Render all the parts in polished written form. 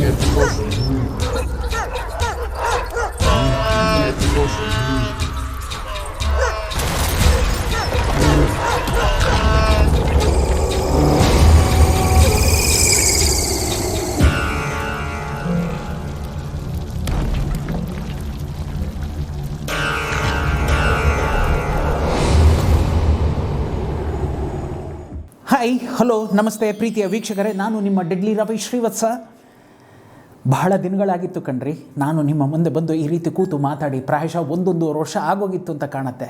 Hi, hello, ನಮಸ್ತೆ ಪ್ರೀತಿಯ ವೀಕ್ಷಕರೇ. ನಾನು ನಿಮ್ಮ ಡೆಡ್ಲಿ ರವಿ ಶ್ರೀವತ್ಸ. ಬಹಳ ದಿನಗಳಾಗಿತ್ತು ಕಣ್ರಿ ನಾನು ನಿಮ್ಮ ಮುಂದೆ ಬಂದು ಈ ರೀತಿ ಕೂತು ಮಾತಾಡಿ. ಪ್ರಾಯಶಃ 1.5 ವರ್ಷ ಆಗೋಗಿತ್ತು ಅಂತ ಕಾಣುತ್ತೆ.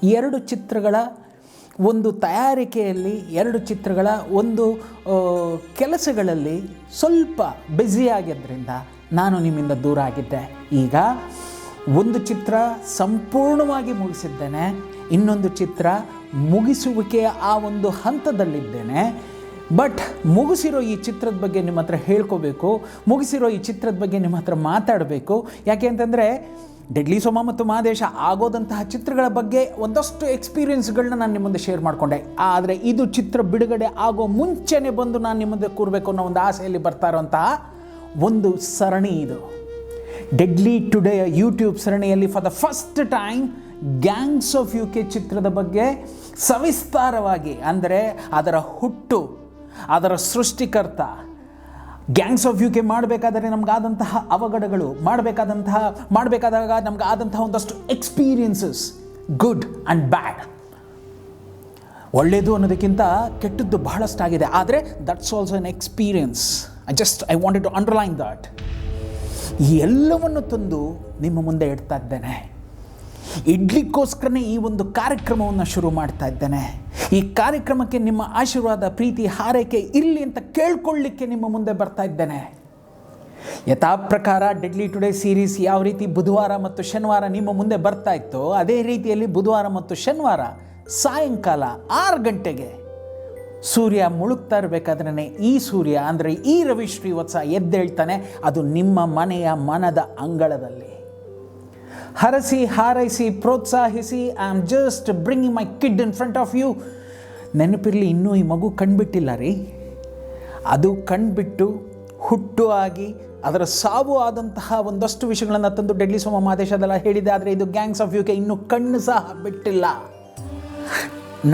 2 ಚಿತ್ರಗಳ ಒಂದು ತಯಾರಿಕೆಯಲ್ಲಿ, 2 ಚಿತ್ರಗಳ ಒಂದು ಕೆಲಸಗಳಲ್ಲಿ ಸ್ವಲ್ಪ ಬ್ಯುಸಿಯಾಗಿದ್ದರಿಂದ ನಾನು ನಿಮ್ಮಿಂದ ದೂರ ಆಗಿದ್ದೆ. ಈಗ ಒಂದು ಚಿತ್ರ ಸಂಪೂರ್ಣವಾಗಿ ಮುಗಿಸಿದ್ದೇನೆ, ಇನ್ನೊಂದು ಚಿತ್ರ ಮುಗಿಸುವಿಕೆಯ ಆ ಒಂದು ಹಂತದಲ್ಲಿದ್ದೇನೆ. ಬಟ್ ಮುಗಿಸಿರೋ ಈ ಚಿತ್ರದ ಬಗ್ಗೆ ನಿಮ್ಮ ಹತ್ರ ಹೇಳ್ಕೋಬೇಕು, ಮುಗಿಸಿರೋ ಈ ಚಿತ್ರದ ಬಗ್ಗೆ ನಿಮ್ಮ ಹತ್ರ ಮಾತಾಡಬೇಕು. ಯಾಕೆ ಅಂತಂದರೆ ಡೆಡ್ಲಿ ಸೋಮ ಮತ್ತು ಮಹಾದೇಶ ಆಗೋದಂತಹ ಚಿತ್ರಗಳ ಬಗ್ಗೆ ಒಂದಷ್ಟು ಎಕ್ಸ್ಪೀರಿಯೆನ್ಸ್ಗಳನ್ನ ನಾನು ನಿಮ್ಮ ಮುಂದೆ ಶೇರ್ ಮಾಡಿಕೊಂಡೆ. ಆದರೆ ಇದು ಚಿತ್ರ ಬಿಡುಗಡೆ ಆಗೋ ಮುಂಚೆನೇ ಬಂದು ನಾನು ನಿಮ್ಮ ಮುಂದೆ ಕೂರಬೇಕು ಅನ್ನೋ ಒಂದು ಆಸೆಯಲ್ಲಿ ಬರ್ತಾ ಇರೋಂತಹ ಒಂದು ಸರಣಿ ಇದು. ಡೆಡ್ಲಿ ಟುಡೇ ಯೂಟ್ಯೂಬ್ ಸರಣಿಯಲ್ಲಿ for the first time gangs of UK ಚಿತ್ರದ ಬಗ್ಗೆ ಸವಿಸ್ತಾರವಾಗಿ, ಅಂದರೆ ಅದರ ಹುಟ್ಟು, ಅದರ ಸೃಷ್ಟಿಕರ್ತ, ಗ್ಯಾಂಗ್ಸ್ ಆಫ್ UK ಮಾಡಬೇಕಾದರೆ ನಮಗಾದಂತಹ ಅವಘಡಗಳು, ಮಾಡಬೇಕಾದಾಗ ನಮಗಾದಂತಹ ಒಂದಷ್ಟು ಎಕ್ಸ್ಪೀರಿಯನ್ಸಸ್, ಗುಡ್ ಆ್ಯಂಡ್ ಬ್ಯಾಡ್. ಒಳ್ಳೆಯದು ಅನ್ನೋದಕ್ಕಿಂತ ಕೆಟ್ಟದ್ದು ಬಹಳಷ್ಟಾಗಿದೆ. ಆದರೆ that's also an experience. I wanted to underline that. ಈ ಎಲ್ಲವನ್ನು ತಂದು ನಿಮ್ಮ ಮುಂದೆ ಇಡ್ತಾ ಇದ್ದೇನೆ. ಇಡ್ಲಿಕ್ಕೋಸ್ಕರನೇ ಈ ಒಂದು ಕಾರ್ಯಕ್ರಮವನ್ನು ಶುರು ಮಾಡ್ತಾ ಇದ್ದೇನೆ. ಈ ಕಾರ್ಯಕ್ರಮಕ್ಕೆ ನಿಮ್ಮ ಆಶೀರ್ವಾದ, ಪ್ರೀತಿ, ಹಾರೈಕೆ ಇರಲಿ ಅಂತ ಕೇಳ್ಕೊಳ್ಳಿಕ್ಕೆ ನಿಮ್ಮ ಮುಂದೆ ಬರ್ತಾ ಇದ್ದೇನೆ. ಯಥಾ ಪ್ರಕಾರ ಡೆಡ್ಲಿ ಟುಡೇ ಸೀರೀಸ್ ಯಾವ ರೀತಿ ಬುಧವಾರ ಮತ್ತು ಶನಿವಾರ ನಿಮ್ಮ ಮುಂದೆ ಬರ್ತಾ ಇತ್ತೋ, ಅದೇ ರೀತಿಯಲ್ಲಿ ಬುಧವಾರ ಮತ್ತು ಶನಿವಾರ ಸಾಯಂಕಾಲ 6 ಗಂಟೆಗೆ ಸೂರ್ಯ ಮುಳುಗ್ತಾ ಇರಬೇಕಾದ್ರೆ ಈ ಸೂರ್ಯ ಅಂದರೆ ಈ ರವಿ ಶ್ರೀವತ್ಸ ಎದ್ದೇಳ್ತಾನೆ. ಅದು ನಿಮ್ಮ ಮನೆಯ ಮನದ ಅಂಗಳದಲ್ಲಿ. ಹರಸಿ, ಹಾರೈಸಿ, ಪ್ರೋತ್ಸಾಹಿಸಿ. I am just bringing my kid in front of you. ನೆನಪಿರಲಿ, ಇನ್ನೂ ಈ ಮಗು ಕಣ್ಬಿಟ್ಟಿಲ್ಲ ರೀ. ಅದು ಕಣ್ಬಿಟ್ಟು ಹುಟ್ಟು ಆಗಿ ಅದರ ಸಾವು ಆದಂತಹ ಒಂದಷ್ಟು ವಿಷಯಗಳನ್ನು ತಂದು ಡೆಡ್ಲಿ ಸೋಮ ಮಹಾದೇಶದೆಲ್ಲ ಹೇಳಿದೆ. ಆದರೆ ಇದು ಗ್ಯಾಂಗ್ಸ್ ಆಫ್ UK ಇನ್ನೂ ಕಣ್ಣು ಸಹ ಬಿಟ್ಟಿಲ್ಲ.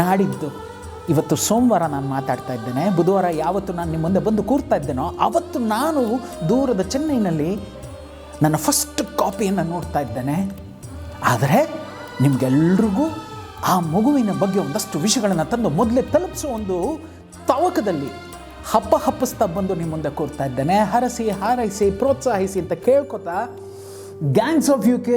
ನಾಡಿದ್ದು, ಇವತ್ತು ಸೋಮವಾರ ನಾನು ಮಾತಾಡ್ತಾ ಇದ್ದೇನೆ. ಬುಧವಾರ ಯಾವತ್ತು ನಾನು ನಿಮ್ಮ ಮುಂದೆ ಬಂದು ಕೂರ್ತಾ ಇದ್ದೇನೋ ಅವತ್ತು ನಾನು ದೂರದ ಚೆನ್ನೈನಲ್ಲಿ ನನ್ನ ಫಸ್ಟ್ ಕಾಪಿಯನ್ನು ನೋಡ್ತಾ ಇದ್ದೇನೆ. ಆದರೆ ನಿಮಗೆಲ್ರಿಗೂ ಆ ಮಗುವಿನ ಬಗ್ಗೆ ಒಂದಷ್ಟು ವಿಷಯಗಳನ್ನು ತಂದು ಮೊದಲೇ ತಲುಪಿಸೋ ಒಂದು ತವಕದಲ್ಲಿ ಹಪ್ಪಿಸ್ತಾ ಬಂದು ನಿಮ್ಮ ಮುಂದೆ ಕೂರ್ತಾ ಇದ್ದೇನೆ. ಹರಸಿ, ಹಾರೈಸಿ, ಪ್ರೋತ್ಸಾಹಿಸಿ ಅಂತ ಕೇಳ್ಕೊತಾ gangs of UK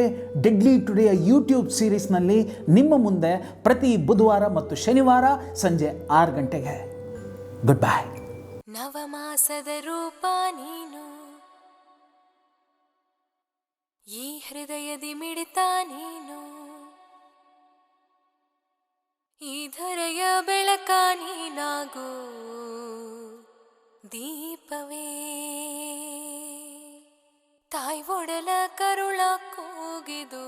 deadly today YouTube ಸೀರೀಸ್ನಲ್ಲಿ ನಿಮ್ಮ ಮುಂದೆ ಪ್ರತಿ ಬುಧವಾರ ಮತ್ತು ಶನಿವಾರ ಸಂಜೆ 6 ಗಂಟೆಗೆ. Good bye. ನವಮಾಸದ ರೂಪ ನೀನು, ಈ ಹೃದಯದಿ ಮಿಡಿತ ನೀನು, ಈ ಧರೆಯ ಬೆಳಕ ನೀನಾಗು ದೀಪವೇ, ತಾಯಿ ಒಡಲ ಕರುಳ ಕೂಗಿದು